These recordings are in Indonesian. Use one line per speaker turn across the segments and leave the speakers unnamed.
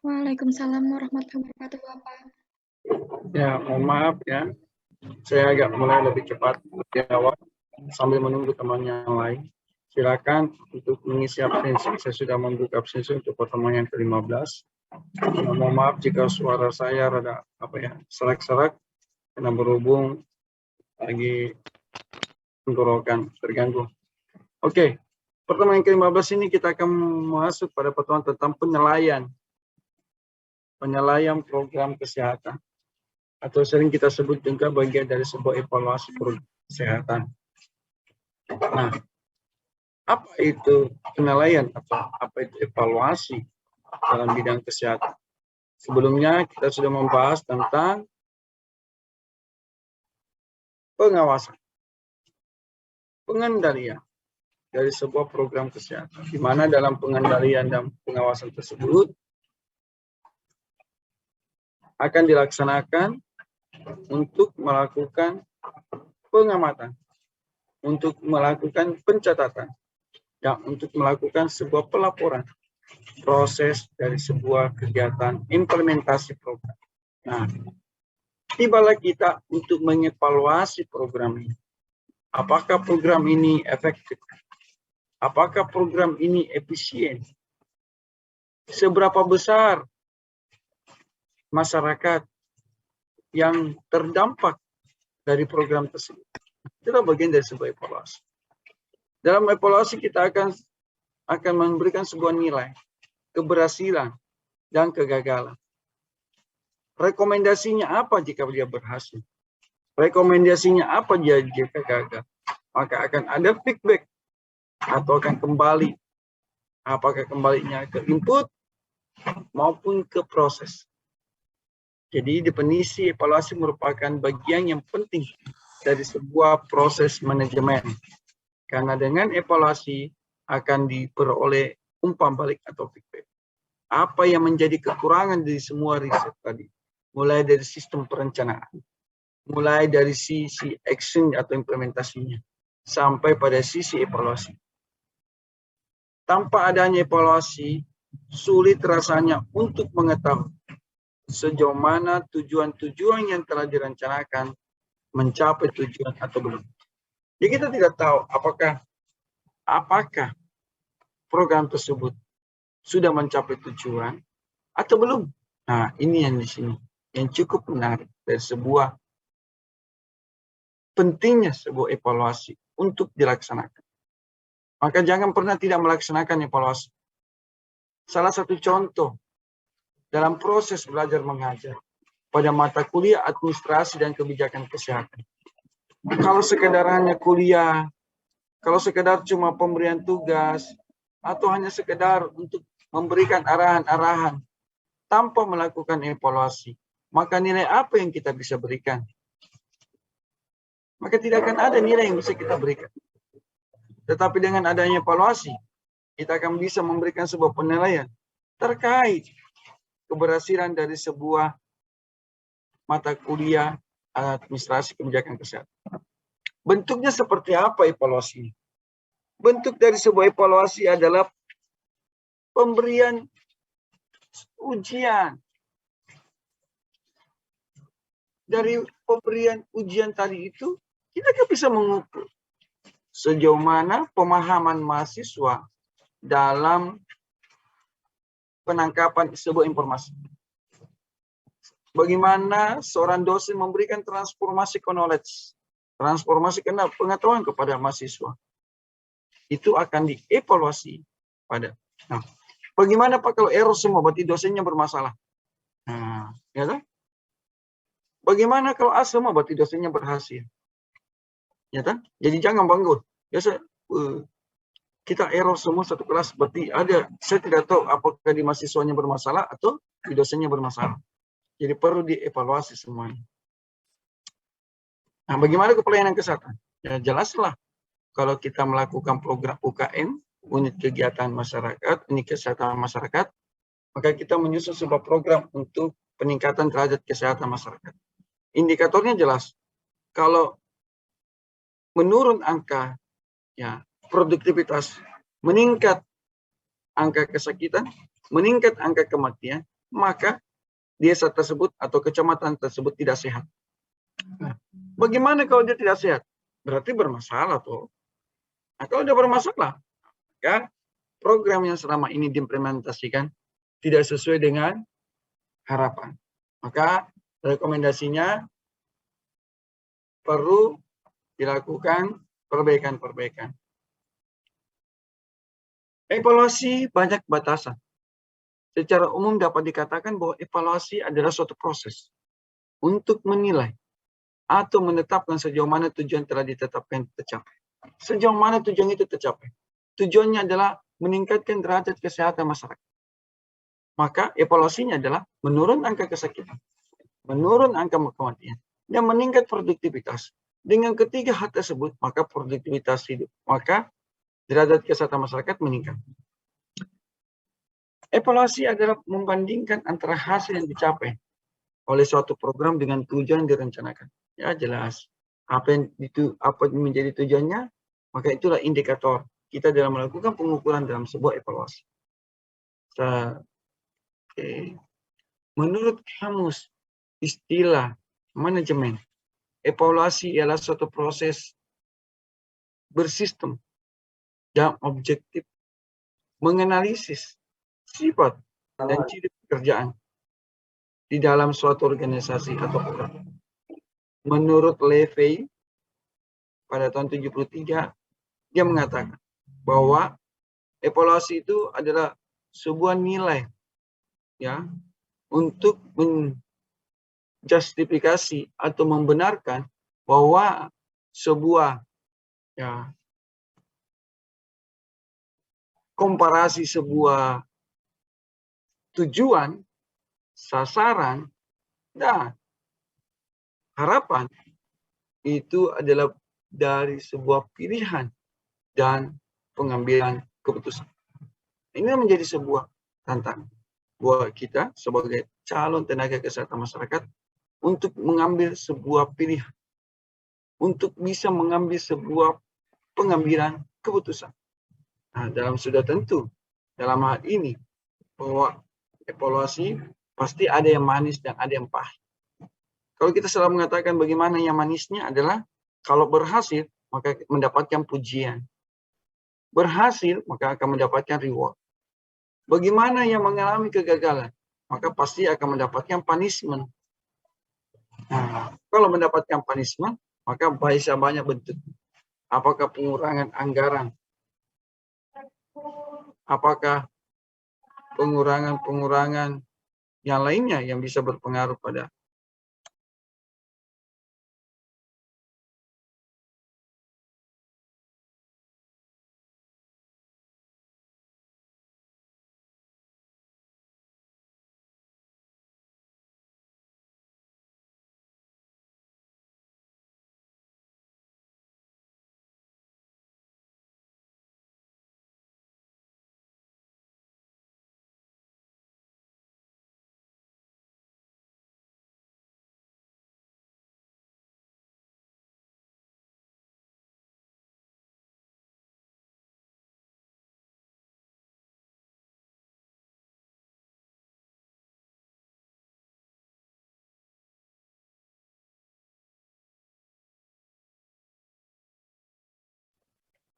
Waalaikumsalam warahmatullahi wabarakatuh, Bapak.
Ya, mohon maaf ya, saya agak mulai lebih cepat lebih awal sambil menunggu teman yang lain. Silakan untuk mengisi absensi. Saya sudah membuka absensi untuk pertemuan yang ke-15. Mohon maaf jika suara saya rada serak-serak karena berhubung lagi tenggorokan terganggu. Oke, pertemuan yang ke-15 ini kita akan masuk pada pertemuan tentang penilaian program kesehatan, atau sering kita sebut juga bagian dari sebuah evaluasi program kesehatan. Nah, apa itu penilaian atau apa itu evaluasi dalam bidang kesehatan? Sebelumnya kita sudah membahas tentang pengawasan, pengendalian dari sebuah program kesehatan, di mana dalam pengendalian dan pengawasan tersebut akan dilaksanakan untuk melakukan pengamatan, untuk melakukan pencatatan, dan untuk melakukan sebuah pelaporan proses dari sebuah kegiatan implementasi program. Nah, tibalah kita untuk mengevaluasi program ini. Apakah program ini efektif? Apakah program ini efisien? Seberapa besar masyarakat yang terdampak dari program tersebut? Itulah bagian dari sebuah evaluasi. Dalam evaluasi kita akan memberikan sebuah nilai, keberhasilan, dan kegagalan. Rekomendasinya apa jika dia berhasil? Rekomendasinya apa jika gagal? Maka akan ada feedback atau akan kembali. Apakah kembalinya ke input maupun ke proses. Jadi definisi evaluasi merupakan bagian yang penting dari sebuah proses manajemen. Karena dengan evaluasi akan diperoleh umpan balik atau feedback. Apa yang menjadi kekurangan dari semua riset tadi? Mulai dari sistem perencanaan, mulai dari sisi action atau implementasinya, sampai pada sisi evaluasi. Tanpa adanya evaluasi, sulit rasanya untuk mengetahui sejauh mana tujuan-tujuan yang telah direncanakan mencapai tujuan atau belum. Jadi kita tidak tahu apakah program tersebut sudah mencapai tujuan atau belum. Nah, ini yang di sini yang cukup menarik dari sebuah pentingnya sebuah evaluasi untuk dilaksanakan. Maka jangan pernah tidak melaksanakan evaluasi. Salah satu contoh dalam proses belajar mengajar pada mata kuliah administrasi dan kebijakan kesehatan. Kalau sekedar hanya kuliah, kalau sekedar cuma pemberian tugas, atau hanya sekedar untuk memberikan arahan-arahan tanpa melakukan evaluasi, maka nilai apa yang kita bisa berikan? Maka tidak akan ada nilai yang bisa kita berikan. Tetapi dengan adanya evaluasi, kita akan bisa memberikan sebuah penilaian terkait keberhasilan dari sebuah mata kuliah administrasi kebijakan kesehatan. Bentuknya seperti apa evaluasinya? Bentuk dari sebuah evaluasi adalah pemberian ujian. Dari pemberian ujian tadi itu, kita kan bisa mengukur sejauh mana pemahaman mahasiswa dalam penangkapan sebuah informasi. Bagaimana seorang dosen memberikan transformasi knowledge, transformasi pengetahuan kepada mahasiswa. Itu akan dievaluasi pada. Nah, bagaimana Pak kalau error semua, berarti dosennya bermasalah. Nah, ya kan? Bagaimana kalau A semua, berarti dosennya berhasil. Ya kan? Jadi jangan bangun. Biasa kita error semua satu kelas, berarti saya tidak tahu apakah di mahasiswanya bermasalah atau di dosennya bermasalah. Jadi perlu dievaluasi semuanya. Nah, bagaimana ke pelayanan kesehatan? Ya jelaslah, kalau kita melakukan program UKM, unit kegiatan masyarakat, unit kesehatan masyarakat, maka kita menyusun sebuah program untuk peningkatan derajat kesehatan masyarakat. Indikatornya jelas. Kalau menurun angka ya produktivitas, meningkat angka kesakitan, meningkat angka kematian, maka desa tersebut atau kecamatan tersebut tidak sehat. Nah, bagaimana kalau dia tidak sehat? Berarti bermasalah tuh. Nah, kalau dia bermasalah, maka program yang selama ini diimplementasikan tidak sesuai dengan harapan. Maka rekomendasinya perlu dilakukan perbaikan-perbaikan. Evaluasi banyak batasan. Secara umum dapat dikatakan bahwa evaluasi adalah suatu proses untuk menilai atau menetapkan sejauh mana tujuan telah ditetapkan tercapai. Sejauh mana tujuan itu tercapai. Tujuannya adalah meningkatkan derajat kesehatan masyarakat. Maka evaluasinya adalah menurun angka kesakitan, menurun angka kematian, dan meningkat produktivitas. Dengan ketiga hal tersebut, maka produktivitas hidup, maka derajat kesehatan masyarakat meningkat. Evaluasi adalah membandingkan antara hasil yang dicapai oleh suatu program dengan tujuan yang direncanakan. Ya jelas, apa yang menjadi tujuannya, maka itulah indikator kita dalam melakukan pengukuran dalam sebuah evaluasi. Menurut kamus istilah manajemen, evaluasi ialah suatu proses bersistem dan objektif menganalisis sifat dan ciri pekerjaan di dalam suatu organisasi atau program. Menurut Levy pada tahun 73, dia mengatakan bahwa evaluasi itu adalah sebuah nilai ya untuk menjustifikasi atau membenarkan bahwa sebuah ya komparasi sebuah tujuan, sasaran, dan harapan itu adalah dari sebuah pilihan dan pengambilan keputusan. Ini menjadi sebuah tantangan buat kita sebagai calon tenaga kesehatan masyarakat untuk mengambil sebuah pilihan, untuk bisa mengambil sebuah pengambilan keputusan. Nah, dalam sudah tentu, dalam hal ini, bahwa evaluasi pasti ada yang manis dan ada yang pahit. Kalau kita selalu mengatakan bagaimana yang manisnya adalah kalau berhasil maka mendapatkan pujian. Berhasil maka akan mendapatkan reward. Bagaimana yang mengalami kegagalan maka pasti akan mendapatkan punishment. Nah, kalau mendapatkan punishment maka bisa banyak bentuk. Apakah pengurangan anggaran? Apakah pengurangan yang lainnya yang bisa berpengaruh pada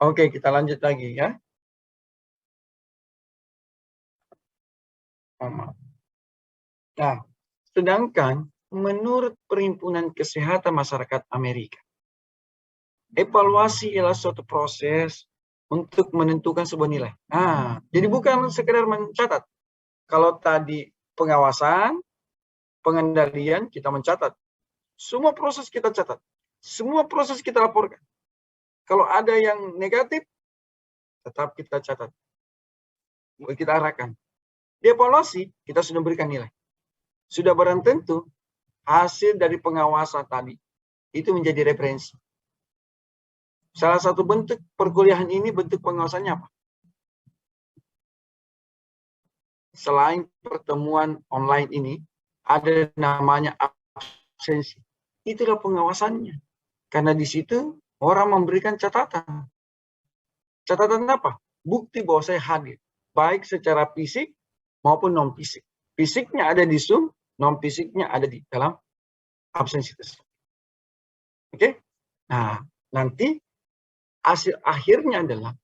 Oke, kita lanjut lagi ya. Nah, sedangkan menurut Perhimpunan Kesehatan Masyarakat Amerika, evaluasi ialah suatu proses untuk menentukan sebuah nilai. Nah, jadi bukan sekedar mencatat. Kalau tadi pengawasan, pengendalian, kita mencatat. Semua proses kita catat. Semua proses kita laporkan. Kalau ada yang negatif, tetap kita catat. Kita arahkan. Di evaluasi, kita sudah berikan nilai. Sudah barang tentu, hasil dari pengawasan tadi, itu menjadi referensi. Salah satu bentuk perkuliahan ini, bentuk pengawasannya apa? Selain pertemuan online ini, ada namanya absensi. Itulah pengawasannya. Karena di situ orang memberikan catatan. Catatan apa? Bukti bahwa saya hadir. Baik secara fisik maupun non-fisik. Fisiknya ada di Zoom, non-fisiknya ada di dalam absensi tersebut. Oke? Nah, nanti hasil akhirnya adalah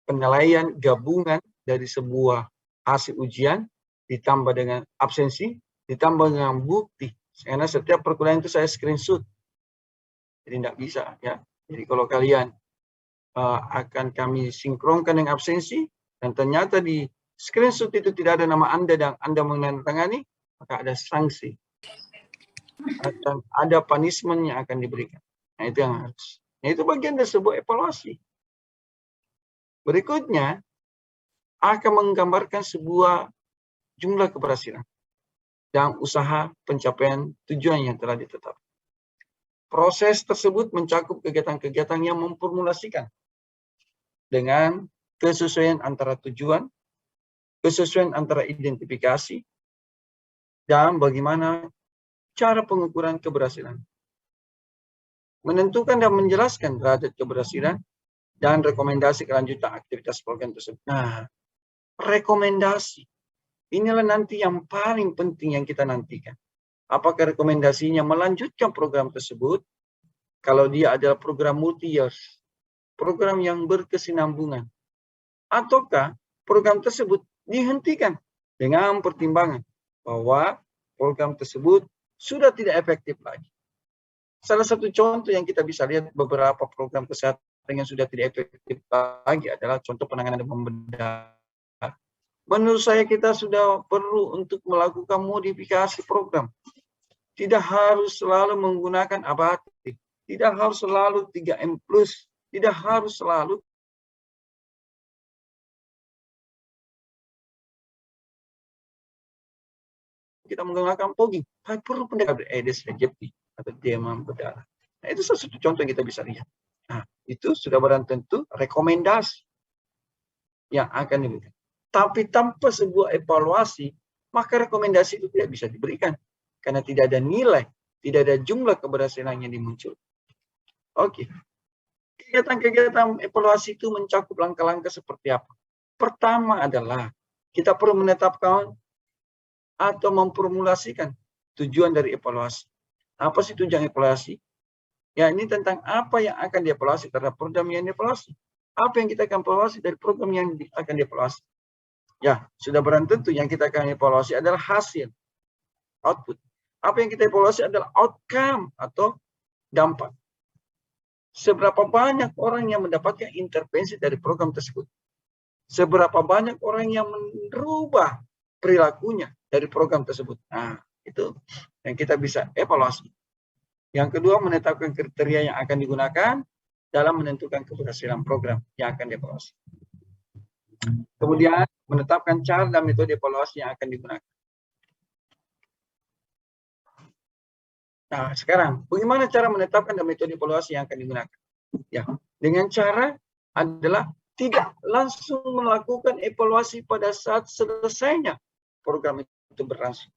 penilaian gabungan dari sebuah hasil ujian ditambah dengan absensi, ditambah dengan bukti. Karena setiap perkuliahan itu saya screenshot. Jadi tidak bisa ya. Jadi kalau kalian akan kami sinkronkan dengan absensi dan ternyata di screenshot itu tidak ada nama Anda dan Anda menandatangani, maka ada sanksi. Akan ada punishment yang akan diberikan. Nah, itu yang harus. Nah, itu bagian dari sebuah evaluasi. Berikutnya akan menggambarkan sebuah jumlah keberhasilan dan usaha pencapaian tujuan yang telah ditetapkan. Proses tersebut mencakup kegiatan-kegiatan yang memformulasikan dengan kesesuaian antara tujuan, kesesuaian antara identifikasi, dan bagaimana cara pengukuran keberhasilan. Menentukan dan menjelaskan derajat keberhasilan dan rekomendasi kelanjutan aktivitas program tersebut. Nah, rekomendasi. Inilah nanti yang paling penting yang kita nantikan. Apakah rekomendasinya melanjutkan program tersebut? Kalau dia adalah program multi-years, program yang berkesinambungan. Ataukah program tersebut dihentikan dengan pertimbangan bahwa program tersebut sudah tidak efektif lagi. Salah satu contoh yang kita bisa lihat beberapa program kesehatan yang sudah tidak efektif lagi adalah contoh penanganan demam berdarah. Menurut saya kita sudah perlu untuk melakukan modifikasi program. Tidak harus selalu menggunakan ABATI, tidak harus selalu 3M+, tidak harus selalu kita menggunakan fogging. Tapi perlu pendekatan Aedes aegypti atau demam berdarah. Nah, itu salah satu contoh yang kita bisa lihat. Nah, itu sudah barang tentu rekomendasi yang akan diberikan. Tapi tanpa sebuah evaluasi, maka rekomendasi itu tidak bisa diberikan. Karena tidak ada nilai, tidak ada jumlah keberhasilan yang dimunculkan. Oke. Kegiatan-kegiatan evaluasi itu mencakup langkah-langkah seperti apa? Pertama adalah kita perlu menetapkan atau memformulasikan tujuan dari evaluasi. Apa sih tujuan evaluasi? Ya, ini tentang apa yang akan dievaluasi terhadap program yang dievaluasi. Apa yang kita akan evaluasi dari program yang akan dievaluasi. Ya, sudah barang tentu yang kita akan evaluasi adalah hasil, output. Apa yang kita evaluasi adalah outcome atau dampak. Seberapa banyak orang yang mendapatkan intervensi dari program tersebut? Seberapa banyak orang yang merubah perilakunya dari program tersebut? Nah, itu yang kita bisa evaluasi. Yang kedua, menetapkan kriteria yang akan digunakan dalam menentukan keberhasilan program yang akan dievaluasi. Kemudian, menetapkan cara dan metode evaluasi yang akan digunakan. Nah, sekarang, bagaimana cara menetapkan dan metode evaluasi yang akan digunakan? Ya, dengan cara adalah tidak langsung melakukan evaluasi pada saat selesainya program itu berlangsung.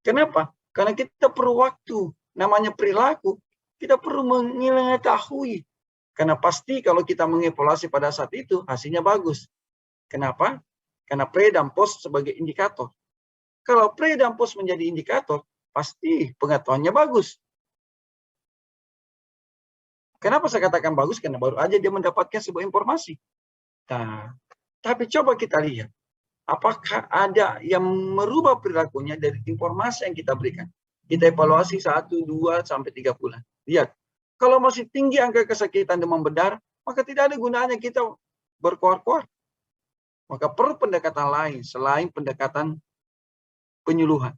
Kenapa? Karena kita perlu waktu. Namanya perilaku, kita perlu mengetahui. Karena pasti kalau kita mengevaluasi pada saat itu, hasilnya bagus. Kenapa? Karena pre dan post sebagai indikator. Kalau pre dan post menjadi indikator, pasti pengetahuannya bagus. Kenapa saya katakan bagus? Karena baru aja dia mendapatkan sebuah informasi. Nah, tapi coba kita lihat. Apakah ada yang merubah perilakunya dari informasi yang kita berikan? Kita evaluasi 1, 2, sampai 3 bulan. Lihat, kalau masih tinggi angka kesakitan demam berdarah, maka tidak ada gunanya kita berkoar-koar. Maka perlu pendekatan lain selain pendekatan penyuluhan.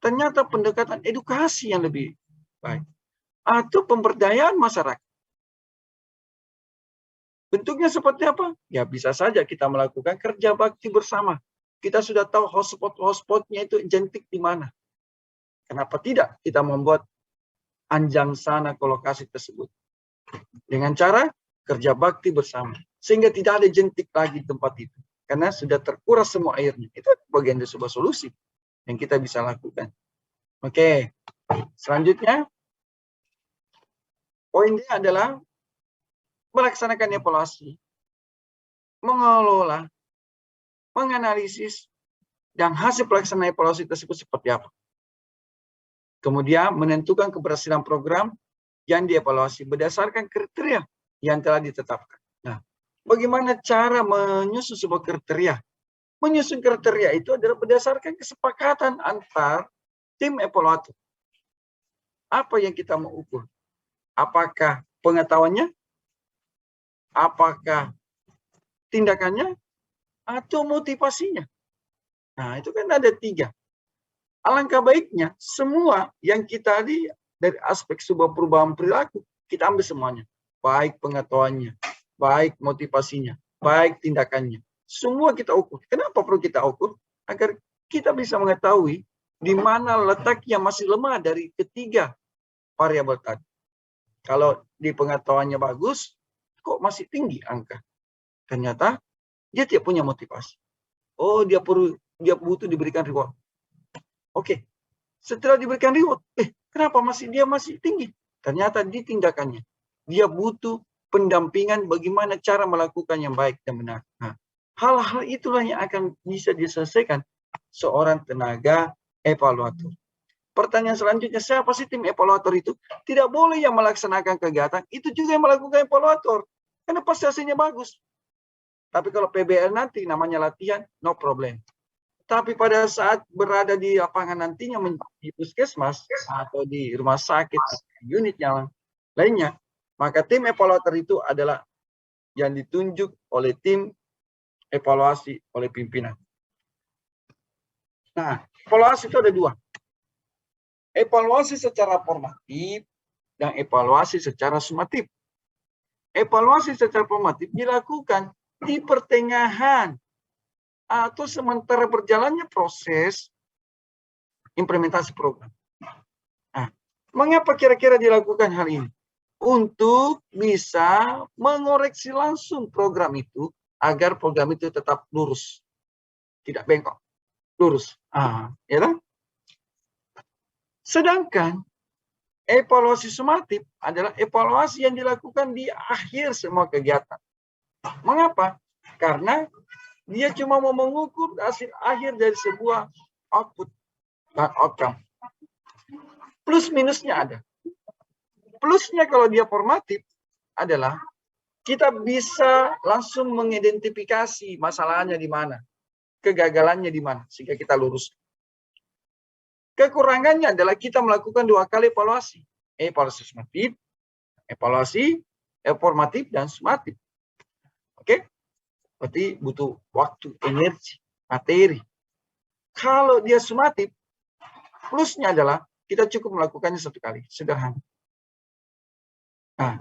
Ternyata pendekatan edukasi yang lebih baik. Atau pemberdayaan masyarakat. Bentuknya seperti apa? Ya bisa saja kita melakukan kerja bakti bersama. Kita sudah tahu hotspot-hotspotnya itu jentik di mana. Kenapa tidak kita membuat anjang sana ke lokasi tersebut? Dengan cara kerja bakti bersama. Sehingga tidak ada jentik lagi di tempat itu. Karena sudah terkuras semua airnya. Itu bagian dari sebuah solusi yang kita bisa lakukan. Oke, selanjutnya. Poinnya adalah melaksanakan evaluasi, mengelola, menganalisis, dan hasil pelaksanaan evaluasi tersebut seperti apa. Kemudian menentukan keberhasilan program yang dievaluasi berdasarkan kriteria yang telah ditetapkan. Nah, bagaimana cara menyusun sebuah kriteria? Menyusun kriteria itu adalah berdasarkan kesepakatan antar tim evaluator. Apa yang kita mau ukur? Apakah pengetahuannya? Apakah tindakannya? Atau motivasinya? Nah, itu kan ada 3. Alangkah baiknya semua yang kita lihat dari aspek sebuah perubahan perilaku, kita ambil semuanya. Baik pengetahuannya, baik motivasinya, baik tindakannya. Semua kita ukur. Kenapa perlu kita ukur? Agar kita bisa mengetahui di mana letak yang masih lemah dari ketiga variabel tadi. Kalau di pengetahuannya bagus, kok masih tinggi angka? Ternyata dia tidak punya motivasi. Oh, dia butuh diberikan reward. Oke. Setelah diberikan reward, kenapa dia masih tinggi? Ternyata di tindakannya. Dia butuh pendampingan bagaimana cara melakukan yang baik dan benar. Nah, hal-hal itulah yang akan bisa diselesaikan seorang tenaga evaluator. Pertanyaan selanjutnya, siapa sih tim evaluator itu? Tidak boleh yang melaksanakan kegiatan, itu juga yang melakukan evaluator. Karena pasti hasilnya bagus. Tapi kalau PBL nanti namanya latihan, no problem. Tapi pada saat berada di lapangan nantinya di puskesmas atau di rumah sakit, unit yang lainnya, maka tim evaluator itu adalah yang ditunjuk oleh tim evaluasi oleh pimpinan. Nah, evaluasi itu ada 2. Evaluasi secara formatif dan evaluasi secara sumatif. Evaluasi secara formatif dilakukan di pertengahan atau sementara berjalannya proses implementasi program. Nah, mengapa kira-kira dilakukan hal ini? Untuk bisa mengoreksi langsung program itu agar program itu tetap lurus, tidak bengkok, lurus. Ya kan? Sedangkan evaluasi sumatif adalah evaluasi yang dilakukan di akhir semua kegiatan. Mengapa? Karena dia cuma mau mengukur hasil akhir dari sebuah output dan outcome. Plus minusnya ada. Plusnya kalau dia formatif adalah kita bisa langsung mengidentifikasi masalahnya di mana, kegagalannya di mana, sehingga kita lurus. Kekurangannya adalah kita melakukan 2 kali evaluasi. Evaluasi sumatif, evaluasi formatif dan sumatif. Oke? Berarti butuh waktu, energi, materi. Kalau dia sumatif, plusnya adalah kita cukup melakukannya 1 kali, sederhana. Nah,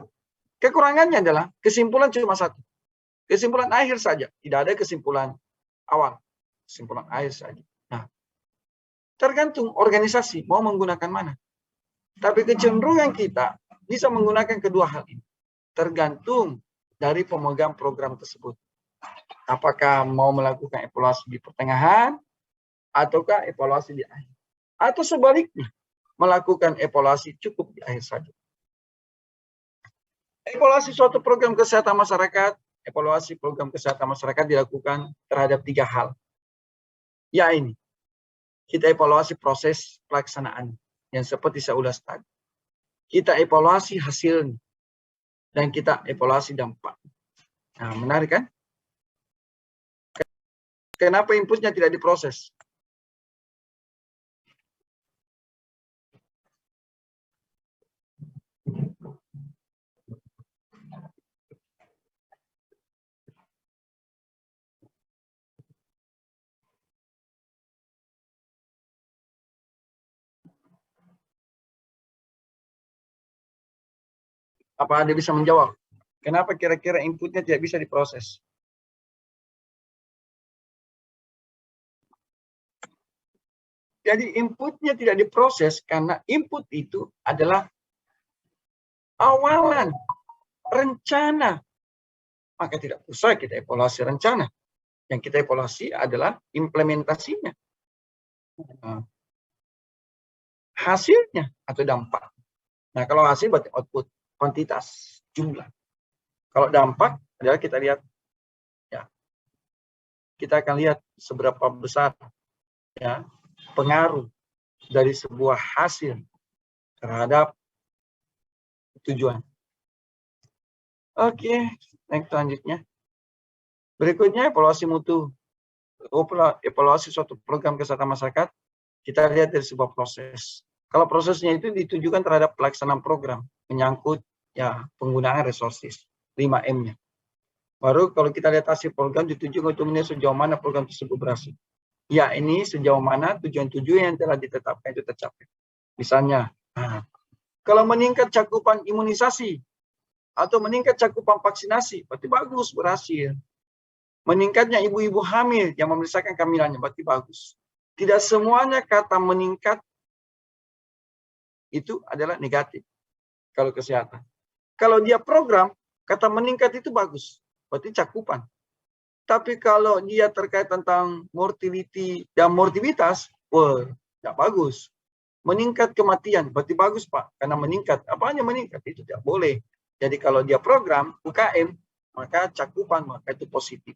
kekurangannya adalah kesimpulan cuma 1. Kesimpulan akhir saja, tidak ada kesimpulan awal. Kesimpulan akhir saja. Nah, tergantung organisasi mau menggunakan mana. Tapi kecenderungan kita bisa menggunakan kedua hal ini. Tergantung dari pemegang program tersebut. Apakah mau melakukan evaluasi di pertengahan ataukah evaluasi di akhir. Atau sebaliknya, melakukan evaluasi cukup di akhir saja. Evaluasi suatu program kesehatan masyarakat, evaluasi program kesehatan masyarakat dilakukan terhadap 3 hal. Ya ini, kita evaluasi proses pelaksanaan yang seperti saya ulas tadi. Kita evaluasi hasilnya dan kita evaluasi dampak. Nah, menarik kan? Kenapa inputnya tidak diproses? Apa Anda bisa menjawab? Kenapa kira-kira inputnya tidak bisa diproses? Jadi inputnya tidak diproses karena input itu adalah awalan, rencana. Maka tidak usah kita evaluasi rencana. Yang kita evaluasi adalah implementasinya. Hasilnya atau dampak. Nah, kalau hasil berarti output, kuantitas, jumlah. Kalau dampak adalah kita lihat, ya, kita akan lihat seberapa besar ya pengaruh dari sebuah hasil terhadap tujuan. Oke, next selanjutnya. Berikutnya evaluasi mutu. Evaluasi suatu program kesehatan masyarakat, kita lihat dari sebuah proses. Kalau prosesnya itu ditujukan terhadap pelaksanaan program, menyangkut ya penggunaan resources, 5M-nya. Baru kalau kita lihat hasil program ditujukan untuk menilai sejauh mana program tersebut berhasil. Ya, ini sejauh mana tujuan-tujuan yang telah ditetapkan itu tercapai. Misalnya, kalau meningkat cakupan imunisasi atau meningkat cakupan vaksinasi, berarti bagus, berhasil. Meningkatnya ibu-ibu hamil yang memeriksakan kehamilannya, berarti bagus. Tidak semuanya kata meningkat itu adalah negatif kalau kesehatan. Kalau dia program, kata meningkat itu bagus, berarti cakupan. Tapi kalau dia terkait tentang mortality dan morbiditas, wah, tidak bagus. Meningkat kematian, berarti bagus Pak, karena meningkat. Apanya meningkat? Itu tidak boleh. Jadi kalau dia program, UKM, maka cakupan, maka itu positif.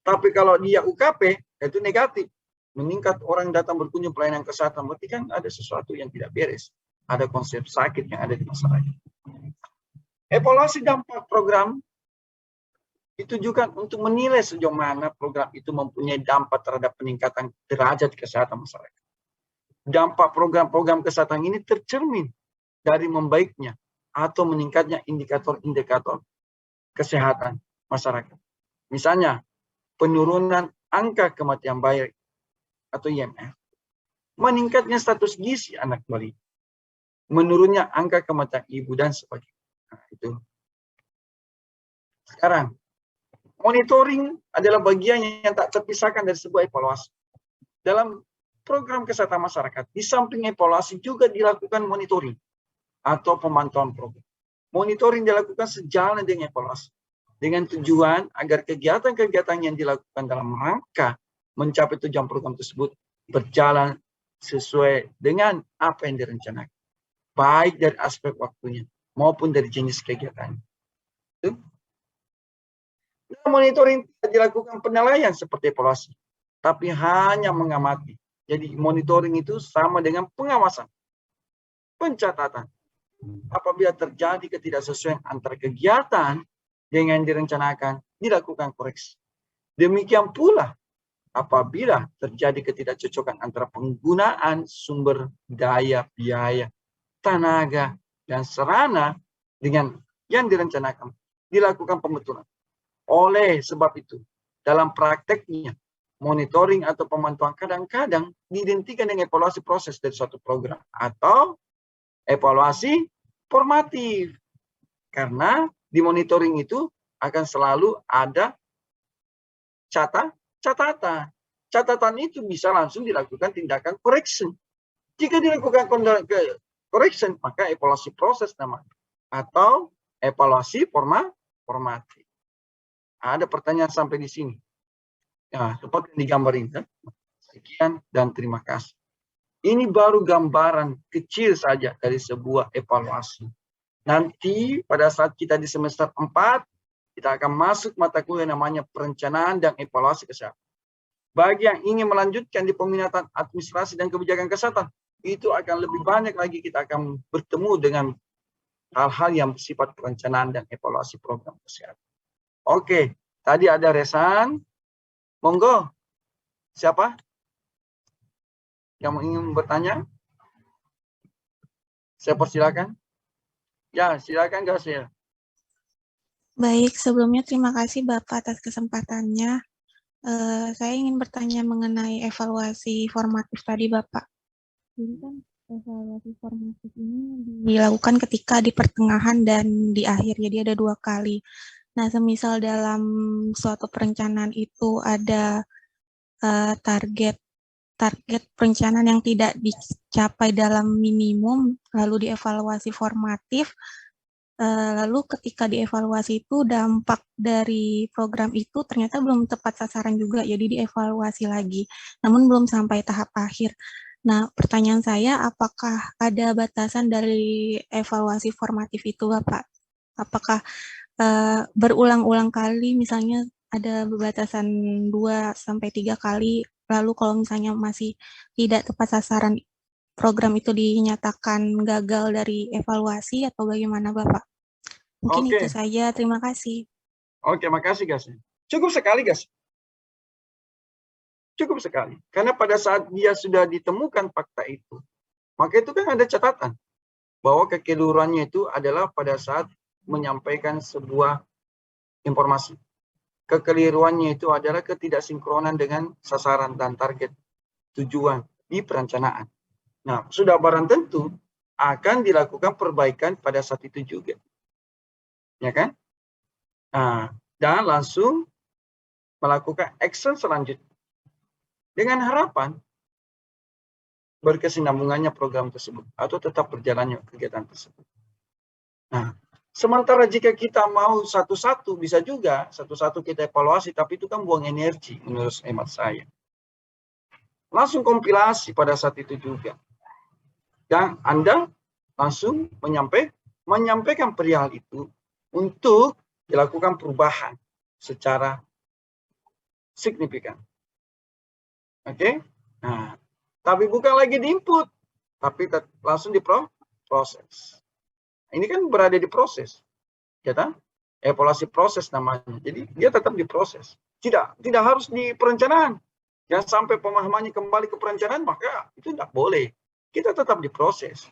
Tapi kalau dia UKP, itu negatif. Meningkat orang datang berkunjung pelayanan kesehatan, berarti kan ada sesuatu yang tidak beres. Ada konsep sakit yang ada di masyarakat. Evaluasi dampak program ditujukan untuk menilai sejauh mana program itu mempunyai dampak terhadap peningkatan derajat kesehatan masyarakat. Dampak program-program kesehatan ini tercermin dari membaiknya atau meningkatnya indikator-indikator kesehatan masyarakat. Misalnya, penurunan angka kematian bayi atau IMF, meningkatnya status gizi anak balita, menurunnya angka kematian ibu dan sebagainya. Nah, itu. Sekarang, monitoring adalah bagian yang tak terpisahkan dari sebuah evaluasi. Dalam program kesehatan masyarakat, di samping evaluasi juga dilakukan monitoring atau pemantauan program. Monitoring dilakukan sejalan dengan evaluasi, dengan tujuan agar kegiatan-kegiatan yang dilakukan dalam rangka mencapai tujuan program tersebut berjalan sesuai dengan apa yang direncanakan, baik dari aspek waktunya maupun dari jenis kegiatannya. Dalam monitoring tidak dilakukan penilaian seperti evaluasi, tapi hanya mengamati. Jadi monitoring itu sama dengan pengawasan, pencatatan. Apabila terjadi ketidaksesuaian antara kegiatan dengan direncanakan, dilakukan koreksi. Demikian pula apabila terjadi ketidakcocokan antara penggunaan sumber daya, biaya, tenaga, dan sarana dengan yang direncanakan, dilakukan pembetulan. Oleh sebab itu, dalam prakteknya, monitoring atau pemantauan kadang-kadang diidentikan dengan evaluasi proses dari suatu program atau evaluasi formatif. Karena di monitoring itu akan selalu ada catatan. Catatan itu bisa langsung dilakukan tindakan correction. Jika dilakukan correction, maka evaluasi proses namanya. Atau evaluasi formatif. Ada pertanyaan sampai di sini. Ya, seperti digambar ini. Sekian dan terima kasih. Ini baru gambaran kecil saja dari sebuah evaluasi. Nanti pada saat kita di semester 4, kita akan masuk mata kuliah namanya perencanaan dan evaluasi kesehatan. Bagi yang ingin melanjutkan di peminatan administrasi dan kebijakan kesehatan, itu akan lebih banyak lagi kita akan bertemu dengan hal-hal yang bersifat perencanaan dan evaluasi program kesehatan. Oke, tadi ada Resan. Monggo, siapa yang ingin bertanya? Saya persilakan. Ya, silakan Gasil.
Baik, sebelumnya terima kasih Bapak atas kesempatannya. Saya ingin bertanya mengenai evaluasi formatif tadi Bapak. Jadi kan evaluasi formatif ini dilakukan ketika di pertengahan dan di akhir, jadi ada 2 kali. Nah, semisal dalam suatu perencanaan itu ada target perencanaan yang tidak dicapai dalam minimum, lalu dievaluasi formatif, lalu ketika dievaluasi itu dampak dari program itu ternyata belum tepat sasaran juga, jadi dievaluasi lagi, namun belum sampai tahap akhir. Nah, pertanyaan saya, apakah ada batasan dari evaluasi formatif itu, Bapak? Apakah berulang-ulang kali, misalnya ada batasan 2 sampai 3 kali Lalu kalau misalnya masih tidak tepat sasaran, program itu dinyatakan gagal dari evaluasi atau bagaimana Bapak? Mungkin itu
Oke,
saja. Terima kasih.
oke, makasih Gas. Cukup sekali Gas. Cukup sekali. Karena pada saat dia sudah ditemukan fakta itu, maka itu kan ada catatan bahwa kekeliruannya itu adalah pada saat menyampaikan sebuah informasi. Kekeliruannya itu adalah ketidaksinkronan dengan sasaran dan target tujuan di perencanaan. Nah, sudah barang tentu akan dilakukan perbaikan pada saat itu juga. Ya kan? Nah, dan langsung melakukan action selanjutnya. Dengan harapan berkesinambungannya program tersebut atau tetap berjalannya kegiatan tersebut. Nah, sementara jika kita mau satu-satu, bisa juga satu-satu kita evaluasi, tapi itu kan buang energi menurut hemat saya. Langsung kompilasi pada saat itu juga. Dan Anda langsung menyampaikan perihal itu untuk dilakukan perubahan secara signifikan. Oke? Nah, tapi bukan lagi di input, tapi langsung diproses. Ini kan berada di proses. Ya kan? Evaluasi proses namanya. Jadi dia tetap diproses. Tidak harus di perencanaan. Jangan sampai pemahamannya kembali ke perencanaan, maka itu tidak boleh. Kita tetap diproses.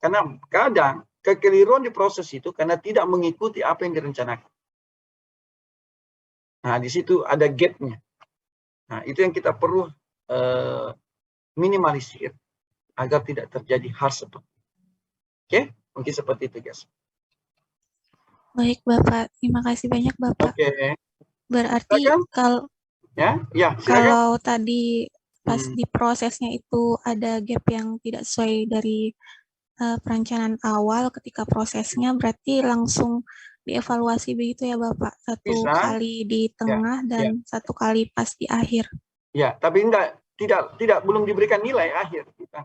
Karena kadang kekeliruan di proses itu karena tidak mengikuti apa yang direncanakan. Nah, di situ ada gap-nya. Nah, itu yang kita perlu minimalisir agar tidak terjadi hal seperti itu. Oke? Mungkin seperti itu, guys.
Baik, Bapak. Terima kasih banyak, Bapak.
Oke.
Berarti
silakan. Ya, silakan.
Kalau tadi pas di prosesnya itu ada gap yang tidak sesuai dari perencanaan awal, ketika prosesnya berarti langsung dievaluasi begitu ya Bapak? Satu
Bisa.
kali di tengah dan satu kali pas di akhir.
Ya, tapi belum diberikan nilai akhir kita.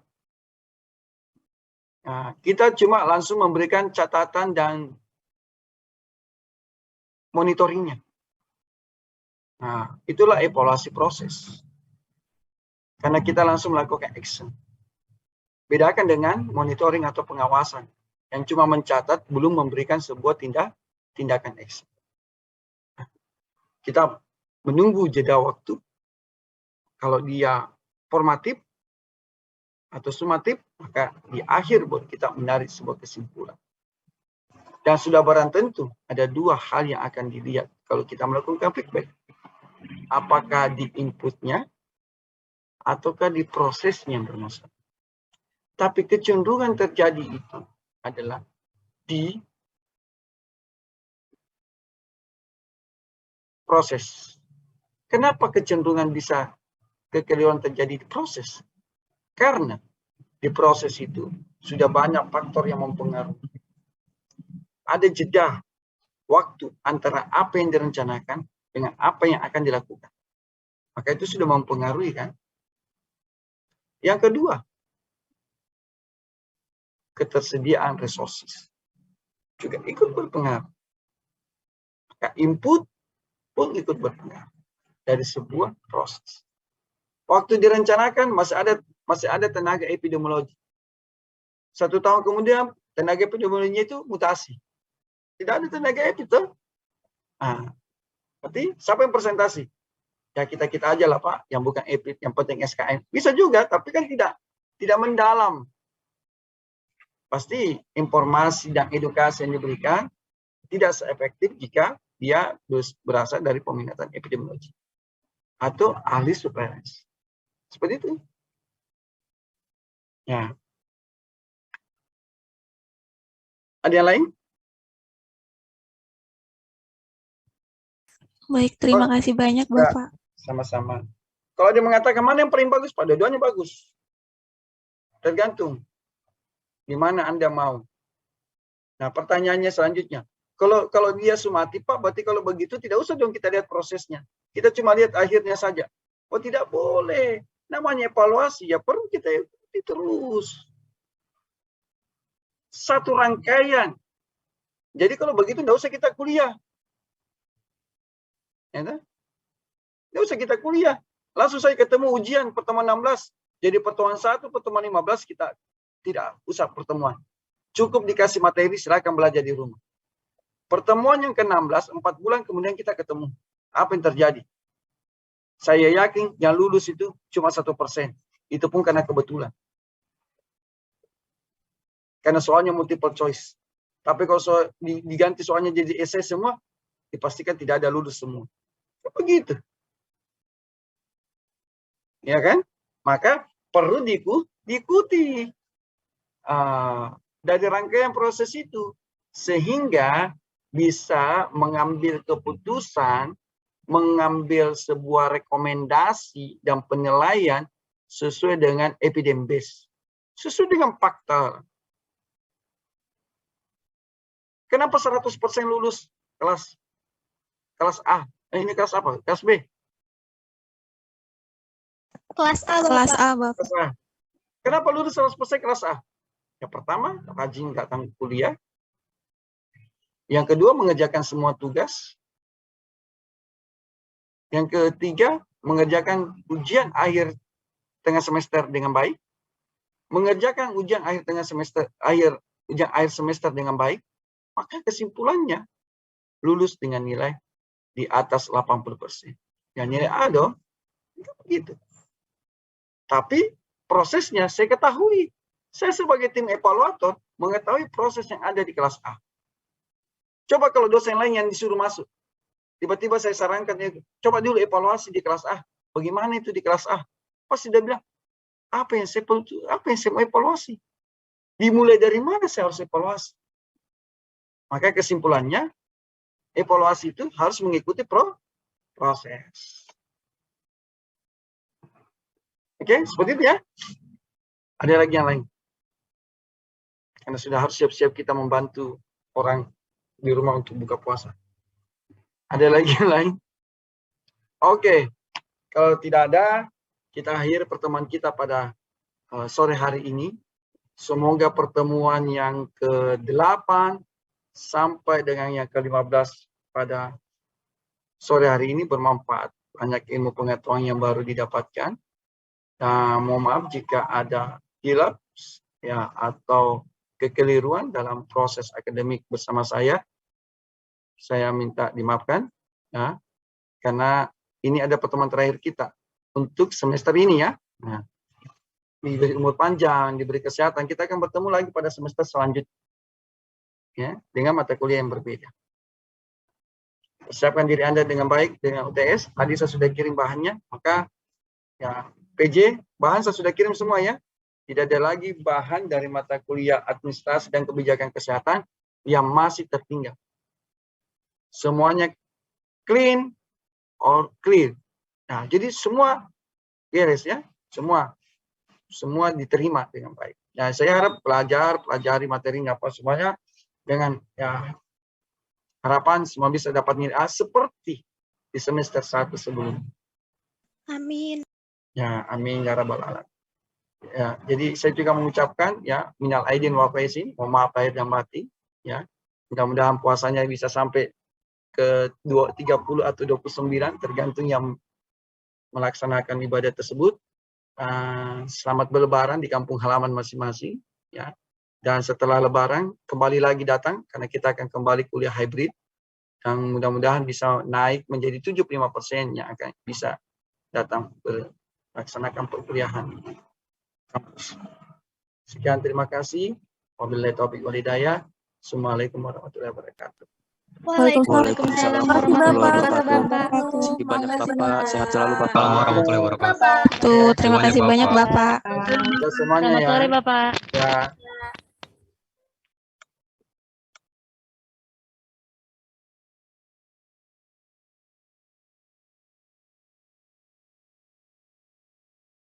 Nah, kita cuma langsung memberikan catatan dan monitoringnya. Nah, itulah evaluasi proses. Karena kita langsung melakukan action. Bedakan dengan monitoring atau pengawasan yang cuma mencatat, belum memberikan sebuah tindakan action. Nah, kita menunggu jeda waktu. Kalau dia formatif atau sumatif, maka di akhir baru kita menarik sebuah kesimpulan. Dan sudah barang tentu ada dua hal yang akan dilihat kalau kita melakukan feedback. Apakah di inputnya ataukah di prosesnya yang bermasalah. Tapi kecenderungan terjadi itu adalah di proses. Kenapa kecenderungan bisa kekeliruan terjadi di proses? Karena di proses itu sudah banyak faktor yang mempengaruhi. Ada jeda waktu antara apa yang direncanakan dengan apa yang akan dilakukan. Maka itu sudah mempengaruhi kan? Yang kedua, ketersediaan resources juga ikut berpengaruh. Maka input pun ikut berpengaruh dari sebuah proses. Waktu direncanakan masih ada tenaga epidemiologi. 1 tahun kemudian tenaga epidemiologinya itu mutasi. Tidak ada tenaga epi tuh. Nah, berarti siapa yang presentasi? Ya kita aja lah Pak, yang bukan epi, yang penting SKM. Bisa juga, tapi kan tidak mendalam. Pasti informasi dan edukasi yang diberikan tidak seefektif jika dia berasal dari peminatan epidemiologi atau ahli surveillance. Seperti itu. Ya. Ada yang lain?
Baik, terima kasih banyak Bapak.
Sama-sama. Kalau dia mengatakan mana yang paling bagus, Pak, dua-duanya bagus. Tergantung di mana Anda mau. Nah, pertanyaannya selanjutnya, kalau dia sumatif, Pak, berarti kalau begitu tidak usah dong kita lihat prosesnya. Kita cuma lihat akhirnya saja. Oh, tidak boleh. Namanya evaluasi, ya perlu kita ikuti terus. Satu rangkaian. Jadi kalau begitu tidak usah kita kuliah. Ya, tidak usah kita kuliah. Langsung saya ketemu ujian pertemuan 16. Jadi pertemuan 1, pertemuan 15 kita tidak usah pertemuan. Cukup dikasih materi, silakan belajar di rumah. Pertemuan yang ke-16, 4 bulan kemudian kita ketemu. Apa yang terjadi? Saya yakin yang lulus itu cuma 1%. Itu pun karena kebetulan. Karena soalnya multiple choice. Tapi kalau diganti soalnya jadi esai semua, dipastikan tidak ada lulus semua. Begitu. Ya kan? Maka perlu diikuti. Dari rangkaian proses itu. Sehingga bisa mengambil keputusan, mengambil sebuah rekomendasi dan penilaian sesuai dengan evidence base. Sesuai dengan fakta. Kenapa 100% lulus kelas A? Ini kelas apa? Kelas B?
Kelas A, Bapak.
Kelas A. Kenapa lulus 100% kelas A? Yang pertama, rajin datang kuliah. Yang kedua, mengerjakan semua tugas. Yang ketiga, mengerjakan ujian akhir tengah semester dengan baik. Mengerjakan ujian akhir semester dengan baik. Maka kesimpulannya, lulus dengan nilai di atas 80%. Yang nilai A dong, begitu. Tapi prosesnya saya ketahui. Saya sebagai tim evaluator mengetahui proses yang ada di kelas A. Coba kalau dosen lain yang disuruh masuk. Tiba-tiba saya sarankan, coba dulu evaluasi di kelas A. Bagaimana itu di kelas A? Pasti dia bilang, apa yang saya mau evaluasi? Dimulai dari mana saya harus evaluasi? Maka kesimpulannya, evaluasi itu harus mengikuti proses. Oke, seperti itu ya. Ada lagi yang lain? Karena sudah harus siap-siap kita membantu orang di rumah untuk buka puasa. Ada lagi yang lain? Oke, kalau tidak ada, kita akhiri pertemuan kita pada sore hari ini. Semoga pertemuan yang ke-8 sampai dengan yang ke-15 pada sore hari ini bermanfaat. Banyak ilmu pengetahuan yang baru didapatkan. Nah, mohon maaf jika ada hilaf ya atau kekeliruan dalam proses akademik bersama saya minta dimaafkan ya, karena ini ada pertemuan terakhir kita untuk semester ini ya. Nah, diberi umur panjang, diberi kesehatan, kita akan bertemu lagi pada semester selanjutnya ya, dengan mata kuliah yang berbeda. Persiapkan diri Anda dengan baik dengan UTS. Tadi saya sudah kirim bahannya, maka ya PJ bahan saya sudah kirim semua ya. Tidak ada lagi bahan dari mata kuliah administrasi dan kebijakan kesehatan yang masih tertinggal. Semuanya clean or clear. Nah, jadi semua beres ya, semua diterima dengan baik. Nah, saya harap pelajari materinya apa semuanya dengan ya harapan semua bisa dapat nilai A seperti di semester 1 sebelumnya.
Amin.
Ya, amin ya rabbal alamin. Ya, jadi saya juga mengucapkan ya minal aidin wal faizin, mohon maaf lahir dan batin ya. Mudah-mudahan puasanya bisa sampai ke 30 atau 29 tergantung yang melaksanakan ibadah tersebut. Selamat berlebaran di kampung halaman masing-masing ya. Dan setelah lebaran kembali lagi datang karena kita akan kembali kuliah hybrid dan mudah-mudahan bisa naik menjadi 75% yang akan bisa datang melaksanakan perkuliahan kampus. Sekian, terima kasih. Wabillahi taufiq wal hidayah. Assalamualaikum warahmatullahi wabarakatuh.
Waalaikumsalam warahmatullahi wabarakatuh.
Terima kasih banyak Bapak. Sehat selalu Bapak.
Warahmatullahi wabarakatuh.
Tuh, terima kasih banyak Bapak.
Semuanya ya.
Selamat sore Bapak.
Ya.